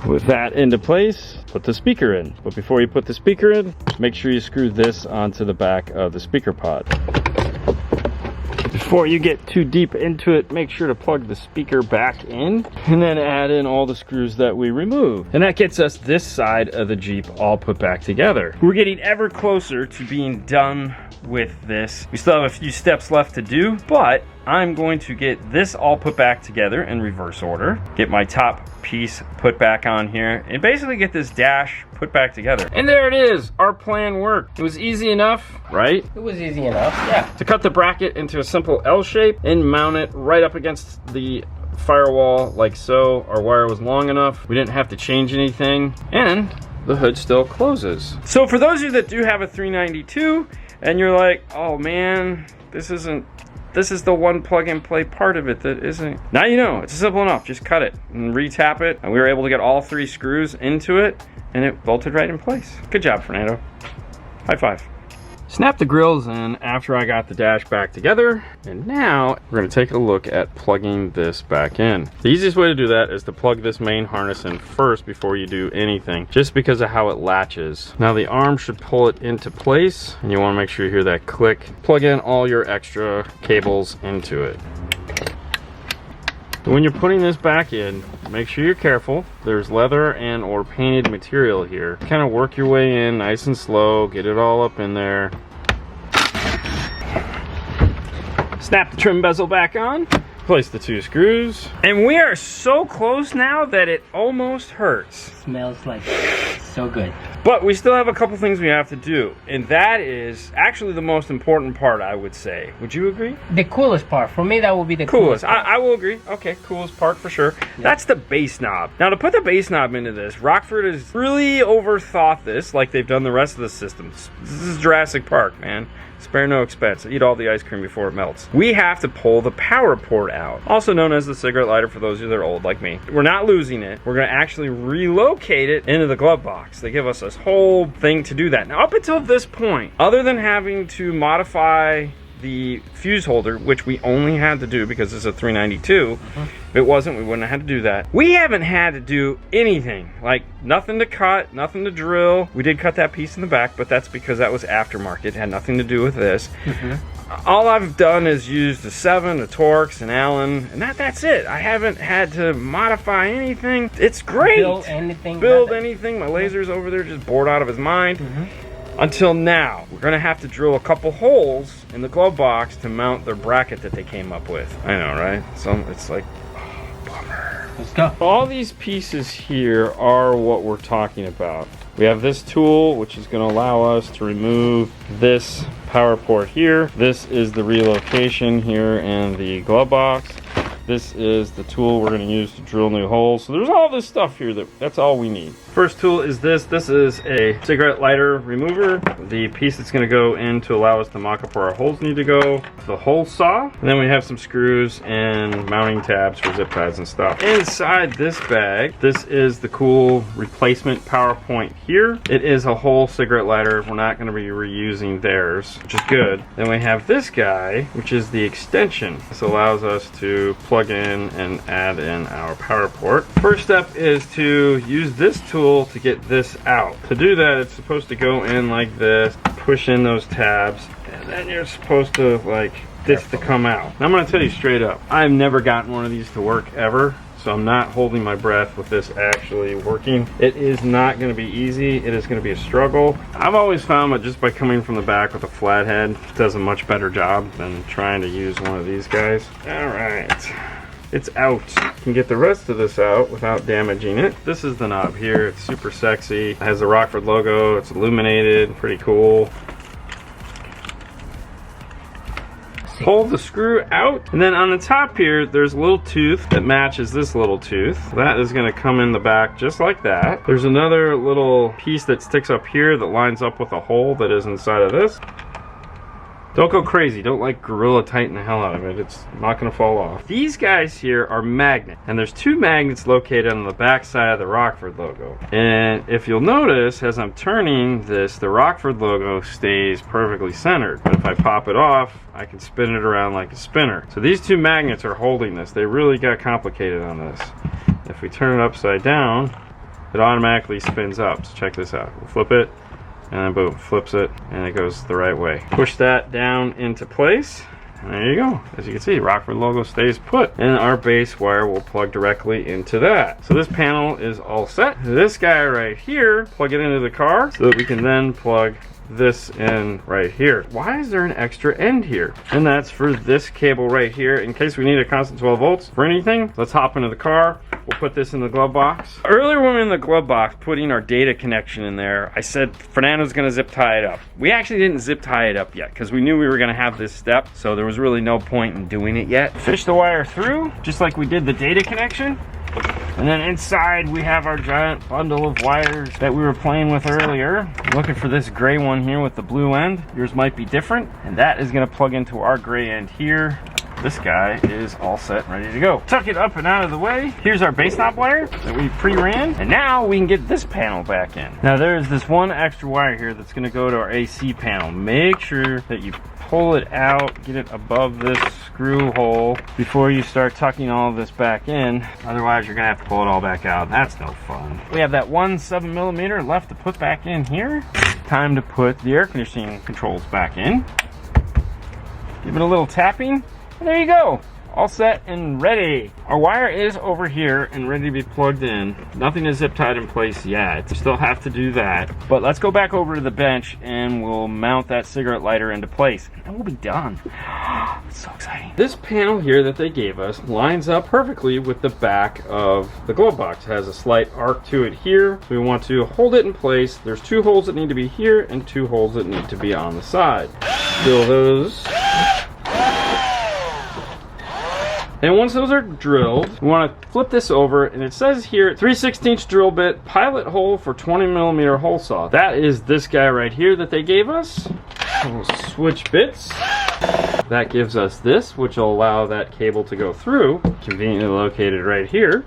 With that into place, put the speaker in. But before you put the speaker in, make sure you screw this onto the back of the speaker pod. Before you get too deep into it, make sure to plug the speaker back in and then add in all the screws that we removed. And that gets us this side of the Jeep all put back together. We're getting ever closer to being done with this. We still have a few steps left to do, but I'm going to get this all put back together in reverse order, get my top piece put back on here, and basically get this dash put back together. And there it is. Our plan worked. It was easy enough, right? It was easy enough, yeah. To cut the bracket into a simple L shape and mount it right up against the firewall like so. Our wire was long enough. We didn't have to change anything, and the hood still closes. So for those of you that do have a 392 and you're like, oh man, this is the one plug and play part of it that isn't. Now you know, it's simple enough. Just cut it and re-tap it. And we were able to get all 3 screws into it and it bolted right in place. Good job, Fernando. High five. Snap the grills in after I got the dash back together. And now we're gonna take a look at plugging this back in. The easiest way to do that is to plug this main harness in first before you do anything, just because of how it latches. Now the arm should pull it into place, and you wanna make sure you hear that click. Plug in all your extra cables into it. When you're putting this back in, make sure you're careful. There's leather and or painted material here. Kind of work your way in nice and slow, get it all up in there. Snap the trim bezel back on, place the 2 screws, and we are so close now that it almost hurts. Smells like so good. But we still have a couple things we have to do, and that is actually the most important part, I would say. Would you agree? The coolest part. For me, that will be the coolest. I will agree. Okay, coolest part for sure. Yeah. That's the bass knob. Now, to put the bass knob into this, Rockford has really overthought this, like they've done the rest of the systems. This is Jurassic Park, man. Spare no expense. Eat all the ice cream before it melts. We have to pull the power port out, also known as the cigarette lighter for those of you that are old like me. We're not losing it. We're going to actually relocate it into the glove box. They give us this whole thing to do that. Now, up until this point, other than having to modify the fuse holder, which we only had to do because it's a 392. If it wasn't, we wouldn't have had to do that. We haven't had to do anything, like nothing to cut, nothing to drill. We did cut that piece in the back, but that's because that was aftermarket. It had nothing to do with this. All I've done is use the 7, the Torx, and Allen, and that's it. I haven't had to modify anything. It's great. Build anything. My laser's over there just bored out of his mind. Until now. We're gonna have to drill a couple holes in the glove box to mount the bracket that they came up with. I know, right? So it's like, oh, bummer. Let's go. All these pieces here are what we're talking about. We have this tool, which is going to allow us to remove this power port here. This is the relocation here in the glove box. This is the tool we're going to use to drill new holes. So there's all this stuff here that's all we need. First tool is this. This is a cigarette lighter remover. The piece that's going to go in to allow us to mock up where our holes need to go. The hole saw. And then we have some screws and mounting tabs for zip ties and stuff. Inside this bag, this is the cool replacement power point here. It is a whole cigarette lighter. We're not going to be reusing theirs, which is good. Then we have this guy, which is the extension. This allows us to plug in and add in our power port. First step is to use this tool to get this out. To do that, it's supposed to go in like this, push in those tabs, and then you're supposed to like this to come out. Now I'm going to tell you straight up, I've never gotten one of these to work ever, so I'm not holding my breath with this actually working. It is not going to be easy. It is going to be a struggle. I've always found that just by coming from the back with a flathead, it does a much better job than trying to use one of these guys. All right. It's out. You can get the rest of this out without damaging it. This is the knob here. It's super sexy. It has the Rockford logo. It's illuminated. Pretty cool. Pull the screw out, and then on the top here there's a little tooth that matches this little tooth. That is going to come in the back just like that. There's another little piece that sticks up here that lines up with a hole that is inside of this. Don't go crazy. Don't like Gorilla Tighten the hell out of it. It's not going to fall off. These guys here are magnets, and there's 2 magnets located on the back side of the Rockford logo. And if you'll notice, as I'm turning this, the Rockford logo stays perfectly centered. But if I pop it off, I can spin it around like a spinner. So these 2 magnets are holding this. They really got complicated on this. If we turn it upside down, it automatically spins up. So check this out. We'll flip it. And then boom, flips it, and it goes the right way. Push that down into place, and there you go. As you can see, Rockford logo stays put, and our base wire will plug directly into that. So this panel is all set. This guy right here, plug it into the car so that we can then plug this in right here. Why is there an extra end here? And that's for this cable right here in case we need a constant 12 volts for anything. Let's hop into the car. We'll put this in the glove box. Earlier when we were in the glove box putting our data connection in there, I said Fernando's gonna zip tie it up. We actually didn't zip tie it up yet because we knew we were gonna have this step, so there was really no point in doing it yet. Fish the wire through, just like we did the data connection. And then inside we have our giant bundle of wires that we were playing with earlier. I'm looking for this gray one here with the blue end. Yours might be different. And that is gonna plug into our gray end here. This guy is all set and ready to go. Tuck it up and out of the way. Here's our base knob wire that we pre-ran. And now we can get this panel back in. Now there's this one extra wire here that's gonna go to our AC panel. Make sure that you pull it out, get it above this screw hole before you start tucking all of this back in. Otherwise you're gonna have to pull it all back out. That's no fun. We have that 1 7mm left to put back in here. Time to put the air conditioning controls back in. Give it a little tapping. And there you go, all set and ready. Our wire is over here and ready to be plugged in. Nothing is zip tied in place yet. Still have to do that. But let's go back over to the bench and we'll mount that cigarette lighter into place. And we'll be done. It's so exciting. This panel here that they gave us lines up perfectly with the back of the glove box. It has a slight arc to it here. So we want to hold it in place. There's 2 holes that need to be here and 2 holes that need to be on the side. Drill those. And once those are drilled, we want to flip this over, and it says here 3/16 drill bit, pilot hole for 20mm hole saw. That is this guy right here that they gave us. We'll switch bits. That gives us this, which will allow that cable to go through. Conveniently located right here.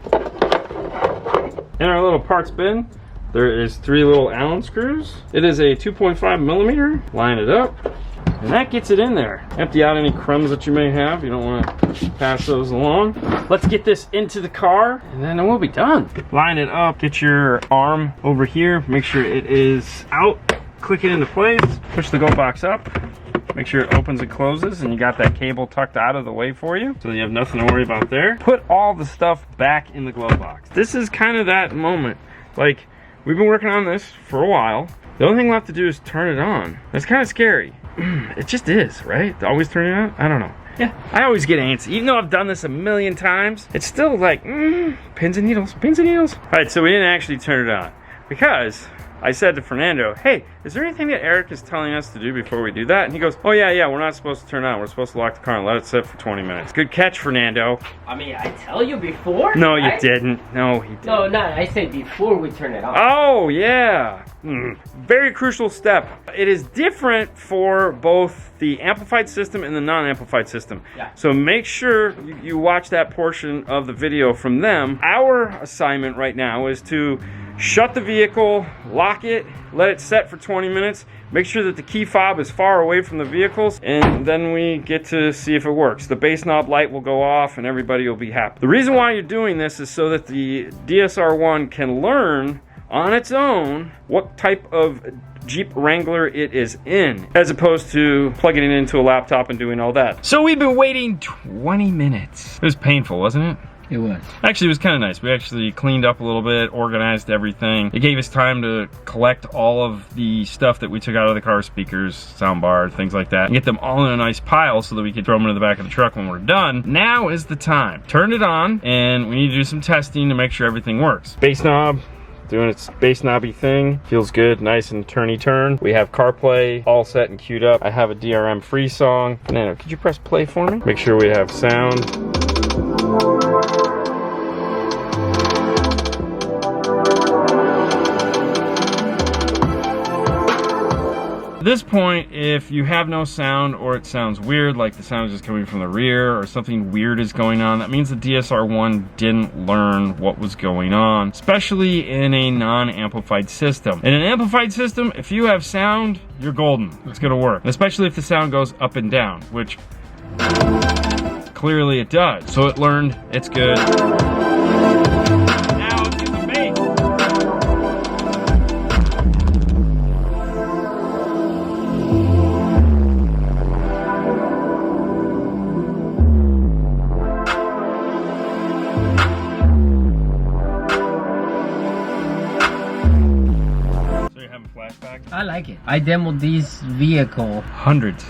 In our little parts bin, there is 3 little Allen screws. It is a 2.5mm. Line it up. And that gets it in there. Empty out any crumbs that you may have. You don't want to pass those along. Let's get this into the car and then we'll be done. Line it up, get your arm over here, make sure it is out, click it into place, push the go box up, make sure it opens and closes, and you got that cable tucked out of the way for you, so you have nothing to worry about there. Put all the stuff back in the glove box. This is kind of that moment. Like, we've been working on this for a while. The only thing left to do is turn it on. It's kind of scary. It just is, right? Always turn it on? I don't know. Yeah, I always get antsy. Even though I've done this a million times, it's still like, pins and needles, pins and needles. All right, so we didn't actually turn it on because I said to Fernando, hey, is there anything that Eric is telling us to do before we do that? And he goes, oh yeah, we're not supposed to turn it on. We're supposed to lock the car and let it sit for 20 minutes. Good catch, Fernando. I mean, I tell you before. No, right? you didn't. No, he didn't. No, not. I said before we turn it on. Oh, yeah. Very crucial step. It is different for both the amplified system and the non-amplified system. Yeah. So make sure you watch that portion of the video from them. Our assignment right now is to shut the vehicle, lock it, let it set for 20 minutes, make sure that the key fob is far away from the vehicles, and then we get to see if it works. The bass knob light will go off and everybody will be happy. The reason why you're doing this is so that the DSR-1 can learn on its own what type of Jeep Wrangler it is in, as opposed to plugging it into a laptop and doing all that. So we've been waiting 20 minutes. It was painful, wasn't it? It was. Actually, it was kind of nice. We actually cleaned up a little bit, organized everything. It gave us time to collect all of the stuff that we took out of the car, speakers, soundbar, things like that, and get them all in a nice pile so that we could throw them into the back of the truck when we're done. Now is the time. Turn it on, and we need to do some testing to make sure everything works. Bass knob, doing its bass knobby thing. Feels good, nice and turny turn. We have CarPlay all set and queued up. I have a DRM free song. Fernando, could you press play for me? Make sure we have sound. At this point, if you have no sound or it sounds weird, like the sound is just coming from the rear or something weird is going on, that means the DSR-1 didn't learn what was going on, especially in a non-amplified system. In an amplified system, if you have sound, you're golden. It's gonna work, especially if the sound goes up and down, which clearly it does. So it learned it's good. Now let's get the bass. I like it. I demoed this vehicle hundreds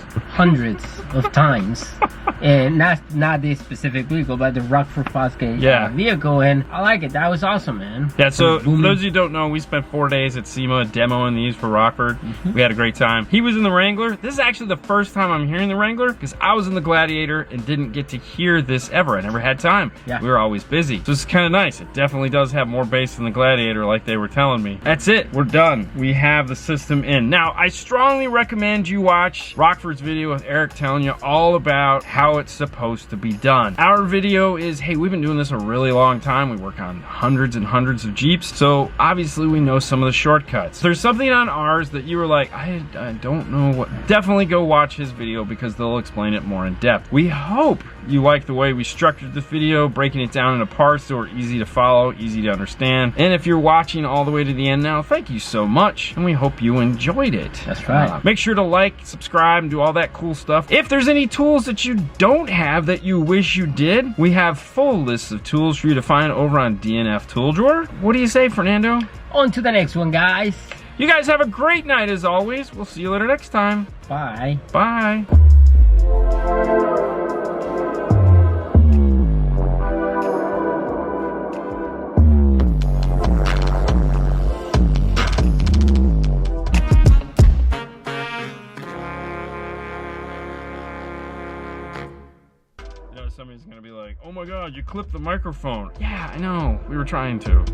of times, and not this specific vehicle, but the Rockford Fosgate vehicle, and I like it. That was awesome, man. Yeah, so for those of you who don't know, we spent 4 days at SEMA demoing these for Rockford. We had a great time. He was in the Wrangler. This is actually the first time I'm hearing the Wrangler, because I was in the Gladiator and didn't get to hear this ever. I never had time. Yeah. We were always busy. So this is kind of nice. It definitely does have more bass than the Gladiator, like they were telling me. That's it. We're done. We have the system in. Now, I strongly recommend you watch Rockford's video with Eric telling you all about how it's supposed to be done. Our video is, hey, we've been doing this a really long time. We work on hundreds and hundreds of Jeeps, so obviously we know some of the shortcuts. If there's something on ours that you were like, I don't know what, definitely go watch his video because they'll explain it more in depth. We hope you like the way we structured this video, breaking it down into parts so we're easy to follow, easy to understand. And if you're watching all the way to the end now, thank you so much, and we hope you enjoyed it. That's right. Make sure to like, subscribe, and do all that cool stuff. If there's any tools that you don't have that you wish you did, we have full lists of tools for you to find over on DNF Tool Drawer. What do you say, Fernando? On to the next one, guys. You guys have a great night as always. We'll see you later next time. Bye. Bye. Somebody's gonna be like, oh my god, you clipped the microphone. Yeah, I know, we were trying to.